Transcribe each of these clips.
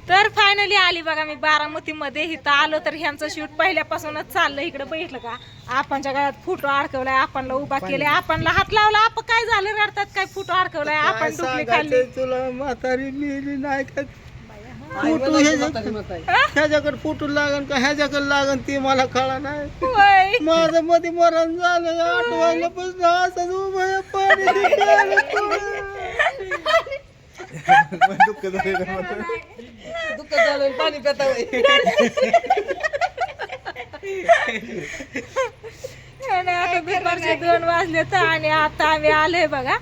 तर फायनली आली बघा मी बारामती मध्ये. इथं आलो तर ह्यांचं शूट पहिल्यापासूनच चाललं. इकडे बघितलं का आपणच्या गळ्यात फोटो अडकवलाय, आपणला उभा केलाय, आपणला हात लावला. आपण काय झालं रडतात काय? फोटो अडकवलाय, आपण डुकली खाल्ली. तुला म्हातारी मिली नाही का? फोटो ह्याच्याकडे फोटो लागन का ह्याच्याकडे लागन ते मला कळा नाही. होय. माझं मध्ये मरण झालं 8 वाजल्यापासून असंच उभं आहे, पाणी दुःख झालं पाणी पिता. आता दुपारचे 2 वाजले तर आणि आता आम्ही आलोय बघा.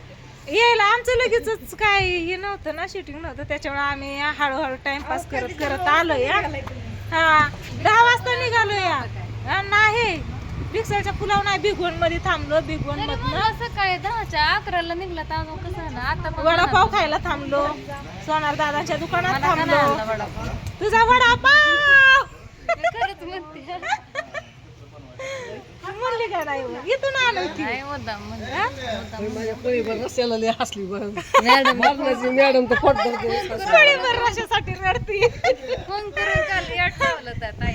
यायला आमचं लगेच काय हे नव्हतं ना, शूटिंग नव्हतं, त्याच्यामुळे आम्ही हळूहळू टाइमपास करत करत आलो या. हा 10 वाजता निघालो या. नाही रिक्षाच्या पुलाव नाही, भिगवण मध्ये थांबलो. भिगवण मधनं सकाळी 10च्या 11ला निघला तर अजून कसं ना आता वडापाव खायला थांबलो. सोनार दादाच्या दुकानात थांबलो. तुझा वडापाव खरंच म्हणते म्हणली का नाही? इथून आलो की माझ्या परिवार रस्त्याला लय हसली मॅडम तर फोट परिवार रशासाठी रडती. फोन करून काल ठेवलं त्या ताई.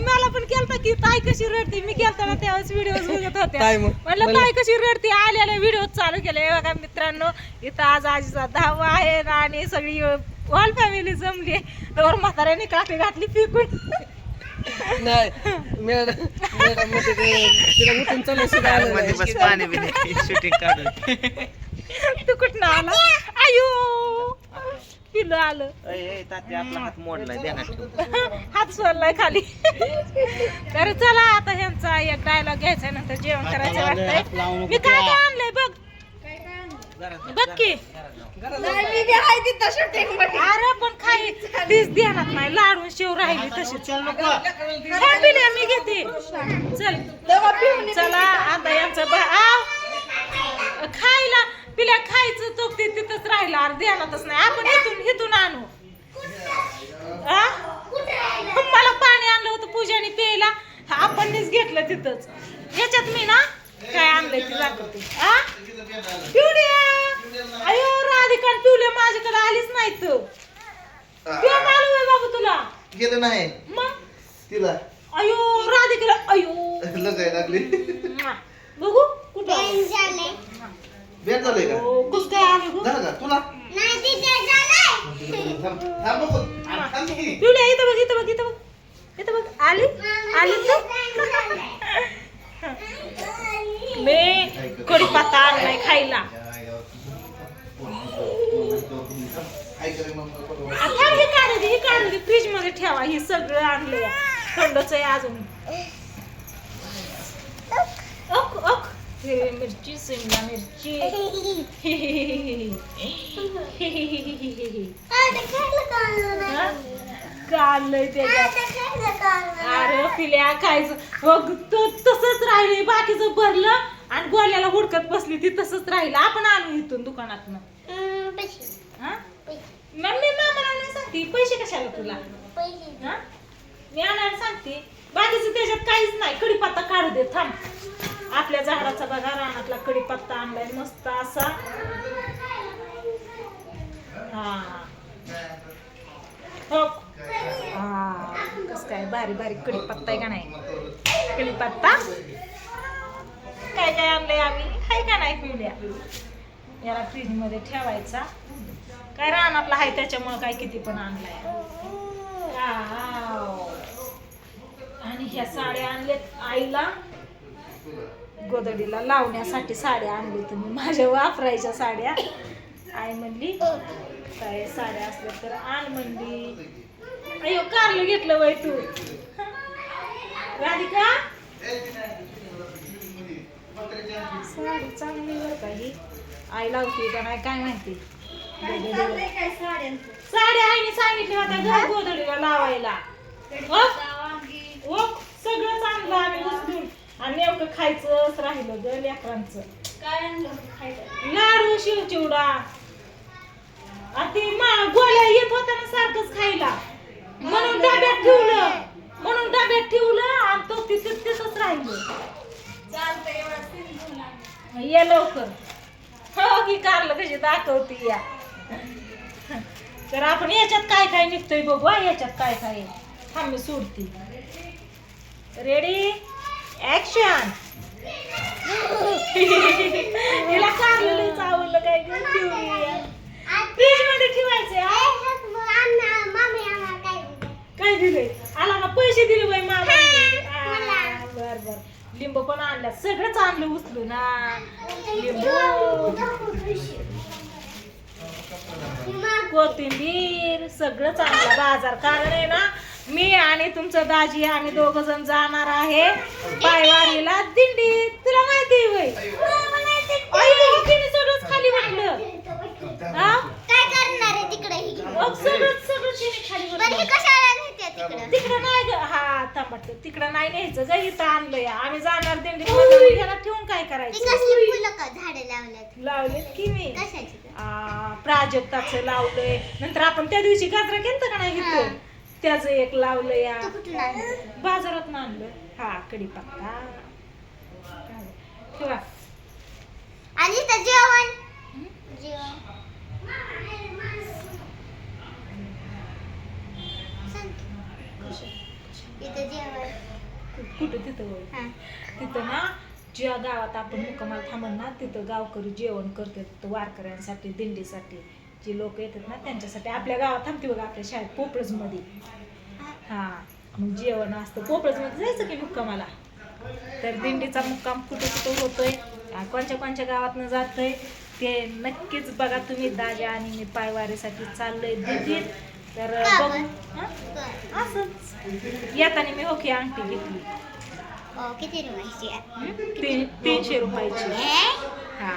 मला पण केलता की ताई कशी रडती. मी केलता ना त्यावेळेस व्हिडिओ बघत होते. ताई म्हणलं ताई कशी रडती. आलेले व्हिडिओ चालू केले बघा मित्रांनो. इथं आज आजीचा 10वा आहे आणि सगळी ऑल फॅमिली जमली. तर म्हाताऱ्याने काठी घातली फिकून. नाही मॅडम तिला उठून चालू पाणी बिणी शूटिंग काढून तू कुठं आला? आयो पिलं आलं. तात्या आपला हात मोडलाय ध्यानात. हात सोडलाय खाली. तर चला आता ह्यांचा एक डायलॉग घ्यायचा, नंतर जेवण करायचं वाटतंय. मी काय काय आणलंय बघ बघ की. अरे पण खाई तीच ध्यानात नाही. लाडून शेव राहिली तशीच. पिल्या मी घेते. चल चला आता यांचं खायला पिल्या खायचं तो ते तिथंच राहिला. अरे ध्यानातच नाही. आपण इथून आणू. मला पाणी आणलं होतं पूजाने प्यायला, आपणच घेतलं तिथंच. याच्यात मी ना काय आणलंय ती दाखवते. पिवड्या अयो राधिका पिवल्या माझ्याकडे आलीच नाही तू. पिऊ मालू आहे बाबू तुला गेलं नाही मग तिला अयो राधिकेला अयो लगाय लागली. बघू कुठं भेट झालंय का? कुस काय आलं गं? झालं का तुला? पिवल्या इथं बघ इथं बघ इथं बघ इथं बघ. आली तू. मी कढीपत्ता आणलाय खायला. आता हे काढू दे फ्रीज मध्ये ठेवा. हे सगळं आणलंय थंडच आहे अजून. ओक ओक हे मिरची शिमला मिरची. काढलंय त्याच्यात. अरे पिल्या खायचं बघ तसंच राहिले. बाकीचं भरलं आणि गोल्याला हुडकत बसली ती तसंच राहिलं. आपण आणू इथून दुकानातनं. मम्मी मामाला नाही सांगते पैसे कशाला तुला? मी आणायला सांगते. बाकीचं त्याच्यात काहीच नाही. कढीपत्ता काढू दे थांब. आपल्या झाडाचा बघा रानातला कढीपत्ता आणलाय मस्त असा. हा हो कस काय बारीक बारीक कढीपत्ता आहे का नाही? कढीपत्ता काय काय आणलंय आम्ही हाय का नाही पिवल्या. याला फ्रीज मध्ये ठेवायचा. काय रानातला आहे त्याच्यामुळे काय किती पण आणलाय. आणि ह्या साड्या आणल्यात आईला गोदडीला लावण्यासाठी. साड्या आणल्या तुम्ही माझ्या वापरायच्या साड्या. आई म्हणली काय साड्या असल्या तर आण म्हणली. अयो कारलं घेतलं बाई तू राधिका. साडी चांगली बरं का ही. आई लावते का नाही काय माहिती. साड्या आईने सांगितल्या होत्या घर गोदडीला लावायला. सगळं चांगलं आम्ही उचलून आणि नेमकं खायचंच राहिलं ग लेकरांचं. लाडू शिव चिवडा. ते गोळ्या येत होत्या ना सारखंच खायला म्हणून डब्यात ठेवलं आणि तो तिथंच राहिलं. ये लवकर. हो की कारलं कशी दाखवती या. तर आपण याच्यात काय काय निघतोय बघू हा, याच्यात काय काय आहे. थांब मी सोडते. Ready action. तिला कारलेलंच आवडलं काय फ्रीज मध्ये ठेवायचंय काय दिलंय आला ना पैसे दिले बाई मामा बर बर लिंबू पण आणलं सगळंच आणलं उचलून ना लिंबू कोथिंबीर सगळंच आणलं बाजार कारण आहे ना मी आणि तुमचं दाजी आम्ही दोघ जण जाणार आहे पायवारीला दिंडी तुला माहिती आहे तिने सगळंच खाली वाटलं काय करणार आहे तिकडे ही? सगळं सगळं तिने खाली बरं, हे वाटलं कशाला नेते तिकडे? तिकडं नाही ग हा थांबट तिकडं नाही न्यायचं ग इथं आणलंय आम्ही जाणार दिंडीत मध्ये ह्याला ठेवून काय ती करायचं कसली फुलं का झाडे लावल्यात? लावलेत की मी कशाची ग? प्राजक्ताचं लावलंय नंतर आपण त्या दिवशी गाजरा केलं का नाही हा. इथं त्याचं एक लावलंय या तू कुठून आणली? बाजारात आणलं हा कडीपत्ता ठेवा आणि इथं जेवण जेवण सांग की. इथं जेवण कुठं तिथं होय. हा. तिथं ना ज्या गावात आपण मुक्कामाला थांबल ना तिथं गावकरी जेवण करतात वारकऱ्यांसाठी दिंडीसाठी जी लोक येतात ना त्यांच्यासाठी आपल्या गावात थांबते बघा आपल्या शाळेत पोपळज मध्ये हा मग जेवण असतं पोपळज मध्ये जायचं की मुक्कामाला तर दिंडीचा मुक्काम कुठं कुठं होतोय कोणत्या कोणत्या गावातनं जातोय ते नक्कीच बघा तुम्ही दाजा आणि मी पायवारीसाठी चाललोय दिंडीत तर का बघू गं? हा? का? असंच येताना मी होकी अंगठी घेतली किती रुपयाची आहे? 300 रुपयाची हे? हा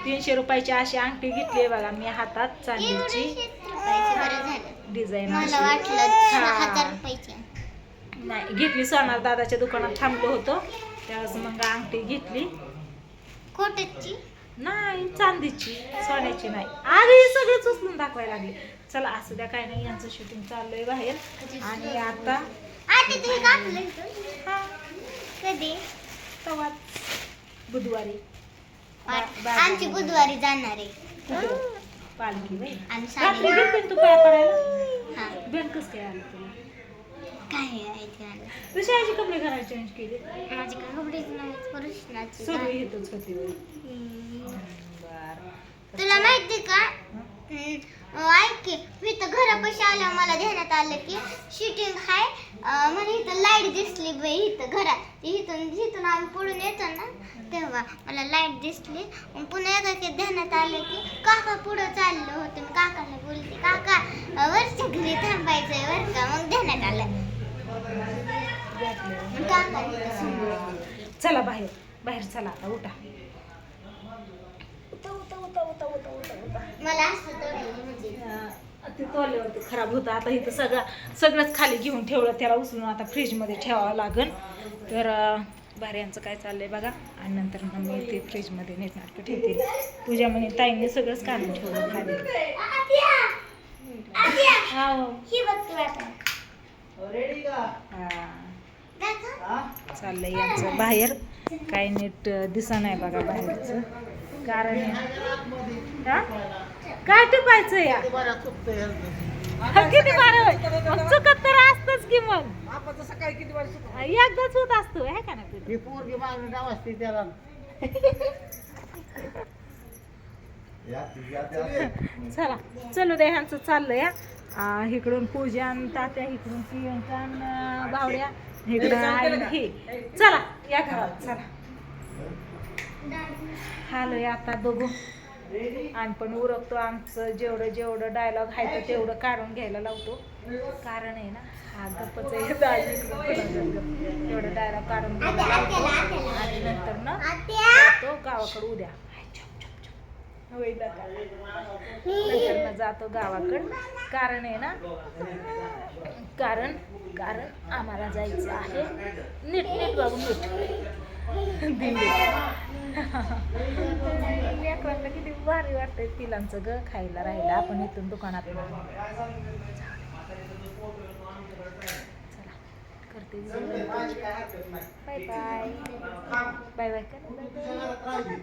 300 रुपयाची अशी अंगठी घेतली बघा मी हातात चांदीची 100 रुपयाची बरं झालं. डिझाईन मला अशी. वाटलं हा. 1000 रुपयाची आहे. नाही घेतली सोनार दादाच्या दुकानात थांबलो होतो त्यावेळेस मग अंगठी घेतली खोटची नाही चांदीची सोन्याची नाही आधी सगळंच उचलून दाखवायला लागले चला असू द्या काय नाही यांचं शूटिंग चाललंय बाहेर आणि आता आता तुम्ही कापलं इथं? हा कधी तवाच बुधवारी आमची बुधवारी जाणार आहे कुठं? पालखी बाई आम्ही रात्री साडे गेलते ना तू पाया पडायला हा बँकच काय आलं तुला काय आहे ते मला तशी आजी कपडे घरात चेंज केले माझी काय कपडेच नाही पुरुषनाची सगळी येतच होती बाई. हम्म. बर तुला माहिती का ऐक की मी तर घरापाशी आल्या मला ध्यानात आलं की शूटिंग आहे मला इथं लाईट दिसली बाई इथं घरात इथून आम्ही पुढून येतो ना तेव्हा मला लाईट दिसली मग पुन्हा एकदा ते ध्यानात आलं की काका पुढं चाललं होतं मी काकाला बोलते काका वरच्या घरी थांबायचंय वर का मग ध्यानात आलं मग काकाने तसं चला बाहेर बाहेर चला आता उठा उठा उठा उठा उठा उठा उठा उठा मला असं तोडलं म्हणजे ते तोल्यावरती खराब होतं आता इथं सगळंच खाली घेऊन ठेवलं त्याला उचलून आता फ्रीजमध्ये ठेवावं लागन तर भाऱ्यांचं काय चाललंय बघा आणि नंतर मग मी ते फ्रीजमध्ये नीटनाटकं ठेवते पूजा म्हणे ताईंनी सगळंच काढून ठेवलं खाली हो. ही बघ तू आता हा. चाललंय यांचं बाहेर काही नीट दिसा नाही बघा बाहेरचं कारण हा? काय टिपायचं या किती बारा मग चुकत तर असतच की मग सकाळी किती वाजता एकदाच होत असतो हे का नाही ही पोरगी मागणी डाव असते त्याला चला चलू दे ह्यांचं चाललंय इकडून पूजन तात्या इकडून प्रियंका बावड्या इकडं आहे हे चला या घरात चला आलोय आता बघू आणि पण उरकतो आमचं जेवढं डायलॉग आहे तर तेवढं काढून घ्यायला लावतो कारण आहे ना हा गप्पच आहे तेवढं डायलॉग काढून घ्यायला लावतो आणि नंतर ना जातो गावाकडे उद्या नंतर ना जातो गावाकडं कारण आहे ना कारण आम्हाला जायचं आहे नीट बाबू नीट लेकरांना किती भारी वाटतंय पिलांचं ग खायला राहिलं आपण इथून दुकानात चला करते बाय बाय बाय बाय कर